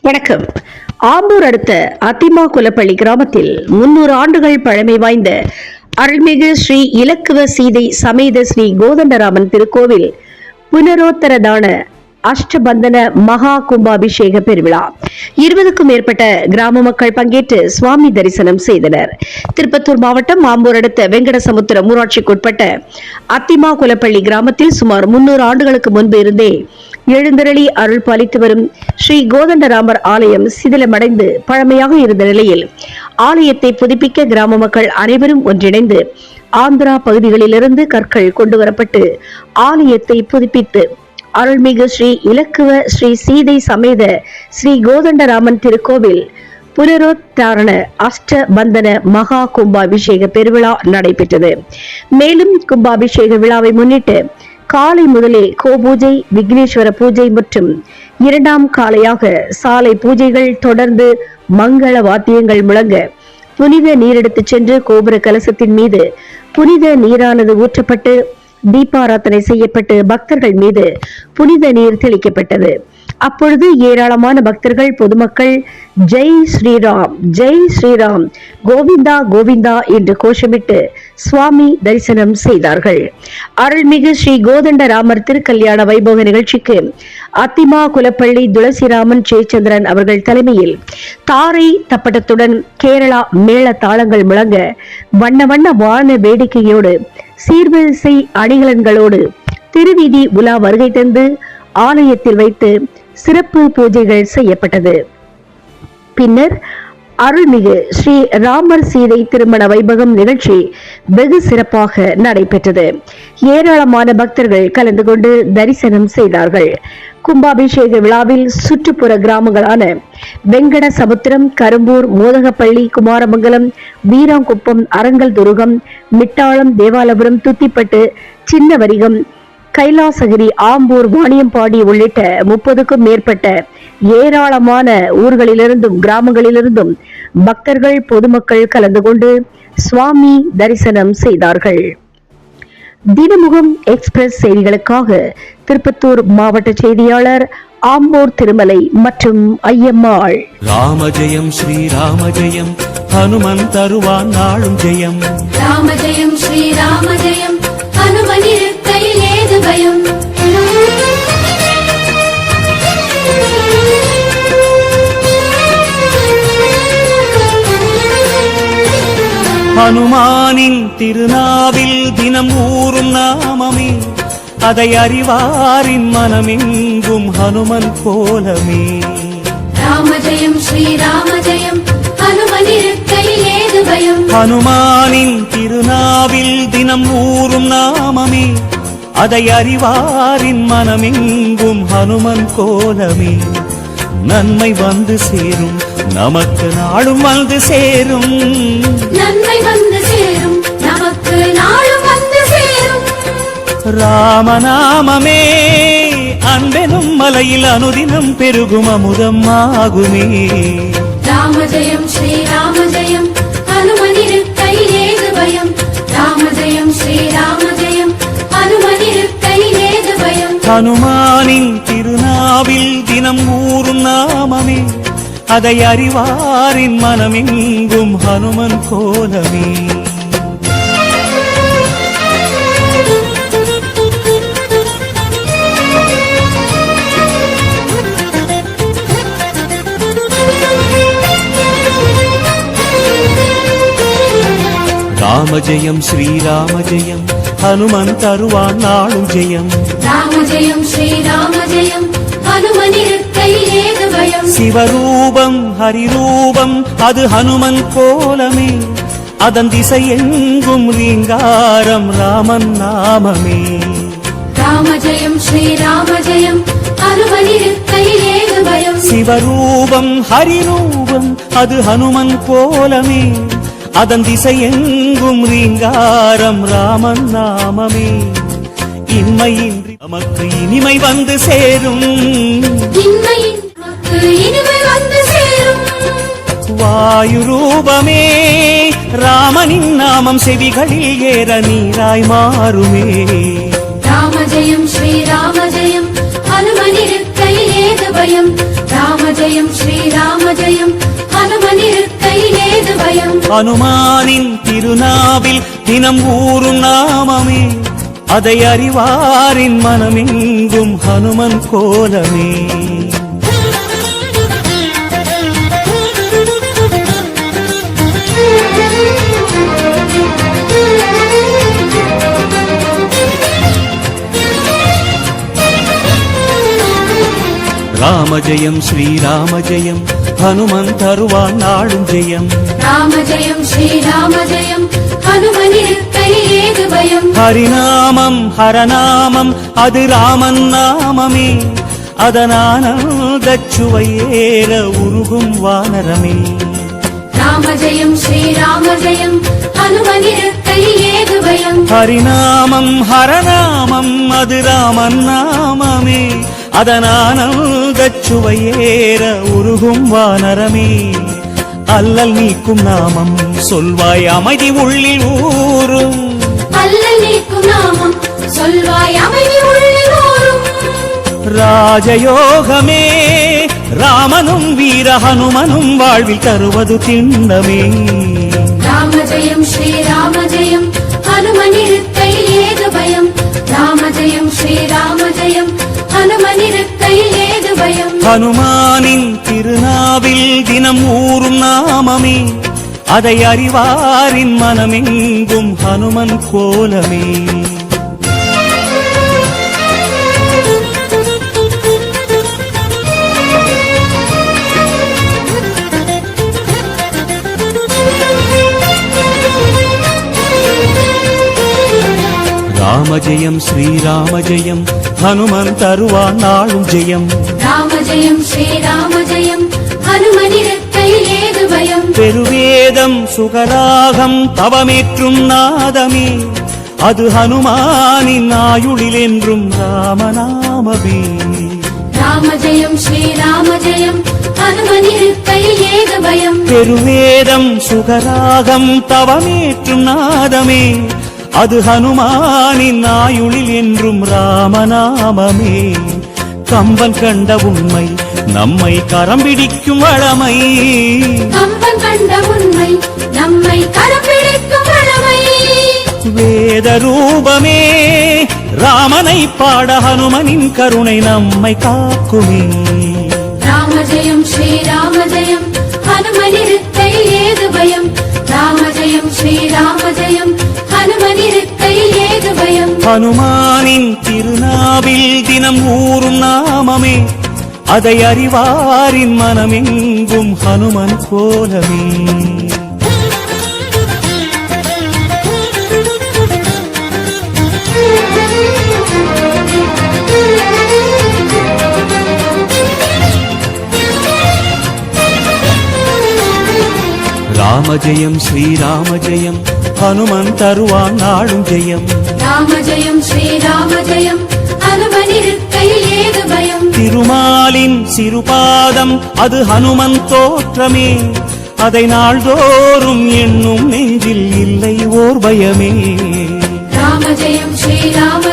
வணக்கம். ஆம்பூர் அடுத்த அத்திமா குலப்பள்ளி கிராமத்தில் 300 ஆண்டுகள் பழமை வாய்ந்த அருள்மிகு ஸ்ரீ இலக்குவ சீதை சமேத ஸ்ரீ கோதண்டராமன் திருக்கோவில் புனரோத்தரதான அஷ்டபந்தன மகா கும்பாபிஷேக பெருவிழா 20க்கும் மேற்பட்ட கிராம மக்கள் பங்கேற்று சுவாமி தரிசனம் செய்தனர். திருப்பத்தூர் மாவட்டம் ஆம்பூர் அடுத்த வெங்கடசமுத்திரம் ஊராட்சிக்குட்பட்ட அத்திமா குலப்பள்ளி கிராமத்தில் சுமார் 300 ஆண்டுகளுக்கு முன்பு இருந்தே எழுந்தருளி அருள் பாலித்து வரும் ஸ்ரீ கோதண்டராமர் ஆலயம் சிதிலமடைந்து பழமையாக இருந்த நிலையில் ஆலயத்தை புதுப்பிக்க கிராம மக்கள் அனைவரும் ஒன்றிணைந்து ஆந்திரா பகுதிகளிலிருந்து கற்கள் கொண்டுவரப்பட்டு ஆலயத்தை புதுப்பித்து அருள்மிகு ஸ்ரீ இலக்குவ ஸ்ரீ சீதை சமேத ஸ்ரீ கோதண்டராமன் திருக்கோவில் புனரோத்தாரண அஷ்டபந்தன மகா கும்பாபிஷேக பெருவிழா நடைபெற்றது. மேலும் கும்பாபிஷேக விழாவை முன்னிட்டு காலை முதலே கோபூஜை, விக்னேஸ்வர பூஜை மற்றும் 2ஆம் காலையாக சாலை பூஜைகள் தொடர்ந்து மங்கள வாத்தியங்கள் முழங்க புனித நீர் எடுத்துச் சென்று கோபுர கலசத்தின் மீது புனித நீரானது ஊற்றப்பட்டு தீபாராதனை செய்யப்பட்டு பக்தர்கள் மீது புனித நீர் தெளிக்கப்பட்டது. அப்பொழுது ஏராளமான பக்தர்கள் பொதுமக்கள் ஜெய் ஸ்ரீராம், ஜெய் ஸ்ரீராம், கோவிந்தா கோவிந்தா என்று கோஷமிட்டு சுவாமி தரிசனம் செய்தார்கள். அருள்மிகு ஸ்ரீ கோதண்டராமர் திருக்கல்யாண வைபவ நிகழ்ச்சிக்கு அத்திமா குலப்பள்ளி துளசிராமன் ஜெயச்சந்திரன் அவர்கள் தலைமையில் தாரை தப்பட்டத்துடன் கேரளா மேள தாளங்கள் முழங்க வண்ண வண்ண வான வேடிக்கையோடு சீர்வரிசை அணிகலன்களோடு திருவீதி உலா வருகை தந்து ஆலயத்தில் வைத்து சிறப்பு பூஜைகள் செய்யப்பட்டது. பின்னர் அருள்மிகு ஸ்ரீ ராமர் சீதை திருமண வைபவம் நிகழ்ச்சி வெகு சிறப்பாக நடைபெற்றது. ஏராளமான பக்தர்கள் கலந்து கொண்டு தரிசனம் செய்தார்கள். கும்பாபிஷேக விழாவில் சுற்றுப்புற கிராமங்களான வெங்கடசமுத்திரம், கரும்பூர், மோதகப்பள்ளி, குமாரமங்கலம், வீராங்குப்பம், அரங்கல் துருகம், மிட்டாளம், தேவாலபுரம், துத்திப்பட்டு, சின்னவரிகம், கைலாசகிரி, ஆம்பூர், வாணியம்பாடி உள்ளிட்ட 30க்கும் மேற்பட்ட ஏராளமான ஊர்களிலிருந்தும் கிராமங்களிலிருந்தும் பக்தர்கள் பொதுமக்கள் கலந்து கொண்டு சுவாமி தரிசனம் செய்தார்கள். தினமுகம் எக்ஸ்பிரஸ் செய்திகளுக்காக திருப்பத்தூர் மாவட்ட செய்தியாளர் ஆம்பூர் திருமலை மற்றும் ஐயம்மாள். ராமஜெயம் ஸ்ரீராமஜெயம், ஹனுமன் தருவான் நாளும் ஜெயம். ராமஜெயம் ஸ்ரீராமஜெயம், ஹனுமன் இருக்கையில் ஏது பயம். ஹனுமானின் திருநாவில் தினம் ஊறும் நாமமே, அதை அறிவாரின் மனமெங்கும் ஹனுமன் கோலமே. ராமஜெயம் ஸ்ரீராமஜெயம், ஹனுமன் இருக்கையில் ஏது பயம். ஹனுமானின் திருநாவில் தினம் ஊறும் நாமமே, அதை அறிவாரின் மனமெங்கும் ஹனுமன் கோலமே. நன்மை வந்து சேரும், நமக்கு நாளும் வந்து சேரும். நன்மை வந்து சேரும், நமக்கு நாளும் வந்து சேரும். ராமநாமமே அன்பெனும் மலையில் அனுதினம் பெருகும் அமுதம் ஆகுமே. ராமஜெயம் ஸ்ரீராமஜெயம், ஹனுமன் இருக்கையில் ஏது பயம். ராமஜெயம் ஸ்ரீராமஜெயம், ஹனுமன் இருக்கையில் ஏது பயம். ஹனுமானின் திருநாவில் தினம் ஊறும் நாமமே, அதை அறிவாரின் மனமெங்கும் ஹனுமன் கோலமே. ராமஜெயம் ஸ்ரீராமஜெயம், ஹனுமன் தருவான் நாளும் ஜெயம். ராமஜெயம் ஸ்ரீராமஜெயம், ஹனுமன் இருக்கையில் ஏது பயம். சிவரூபம் ஹரிரூபம் அது ஹனுமன் கோலமே, அதன் திசை எங்கும் ரீங்காரம் ராமன் நாமமே. ராமஜெயம் ஸ்ரீராமஜெயம், ஹனுமன் இருக்கையில் ஏது பயம். சிவரூபம் ஹரிரூபம் அது ஹனுமன் கோலமே, அதன் திசை எங்கும் ரீங்காரம் ராமன் நாமமே. இன்மையின்றி நமக்கு இனிமை வந்து சேரும். இன்மையின் நமக்கு இனிமை வந்து சேரும். வாயு ரூபமே ராமனின் நாமம் செவிகளில் ஏற நீராய் மாறுமே. ராமஜெயம் ஸ்ரீராமஜெயம், ஹனுமன் இருக்கையில் ஏது பயம். ராமஜெயம் ஜெயம் ஸ்ரீராம ஜெயம் ஹனுமனிருக்கையிலேது பயம் அனுமானின் திருநாவில் தினம் ஊறும் நாமமே அதை அறிவாரின் மனமெங்கும் ஹனுமன் கோலமே ராம ஜெயம் ஸ்ரீராம ஜெயம் ஹனுமன் தருவான் நாளும் ஜெயம் ராம ஜெயம் ஸ்ரீராம ஜெயம் ஹனுமனிருக்கையிலேது பயம் ஹரிநாமம் ஹரநாமம் அது ராமன் நாமமே அதனானந்தச் சுவையேற உருகும் வானரமே ராம ஜெயம் ஸ்ரீராம ஜெயம் ஹனுமனிருக்கையிலேது பயம் ஹரிநாமம் ஹரநாமம் அது ராமன் நாமமே அதனானந்தச் சுவையேற உருகும் வானரமே அல்லல் நீக்கும் நாமம் சொல்வாய் அமைதி உள்ளில் ஊரும் அல்லல் நீக்கும் நாமம் சொல்வாய் அமைதி உள்ளில் ஊரும் ராஜயோகமே ராமனும் வீர ஹனுமனும் வாழ்வில் தருவது திண்ணமே ராம ஜெயம் ஸ்ரீராம ஜெயம் ஹனுமனிருக்கையிலேது பயம் ராம ஜெயம் ஸ்ரீராம ஜெயம் ஹனுமனிருக்கையிலேது பயம் ஹனுமானின் திருநாவில் தினம் ஊறும் நாமமே அதை அறிவாரின் மனமெங்கும் ஹனுமன் கோலமே ராம ஜெயம் ஸ்ரீராம ஜெயம் ஹனுமன் தருவான் நாளும் ஜெயம் ராம ஜெயம் ஸ்ரீராம ஜெயம் ஹனுமனிருக்கையிலேது பயம் பெருவேதம் சுகராகம் தவமேற்றும் நாதமே அது ஹனுமானின் ஆயுளில் என்றும் ராமநாமமே ராம ஜெயம் ஸ்ரீராம ஜெயம் ஹனுமனிருக்கையிலேது பயம் பெருவேதம் சுகராகம் தவமேற்றும் நாதமே அது ஹனுமானின் ஆயுளில் என்றும் ராமநாமமே கம்பன் கண்ட உண்மை நம்மை கரம் பிடிக்கும் வளமை கம்பன் கண்ட உண்மை நம்மை கரம் பிடிக்கும் வளமை வேத ரூபமே ராமனை பாட ஹனுமனின் கருணை நம்மை காக்குமே ராம ஜெயம் ஸ்ரீராம ஜெயம் ஹனுமனிருக்கையிலேது பயம் ராம ஜெயம் ஸ்ரீராம ஜெயம் ஹனுமனிருக்கையிலேது பயம் ஹனுமானின் திருநாவில் தினம் ஊறும் நாமமே அதை அறிவாரின் மனமெங்கும் ஹனுமன் கோலமே ராம ஜெயம் ஸ்ரீராம ஜெயம் ஹனுமன் தருவான் நாளும் ஜெயம் ராம ஜெயம் ஸ்ரீராம ஜெயம் ஹனுமனிருக்கையிலேது பயம் திருமாலின் சிறுபாதம் அது ஹனுமன் தோற்றமே அதை நாள்தோறும் எண்ணும் நெஞ்சில் இல்லை ஓர் பயமே ராம ஜெயம் ஸ்ரீராம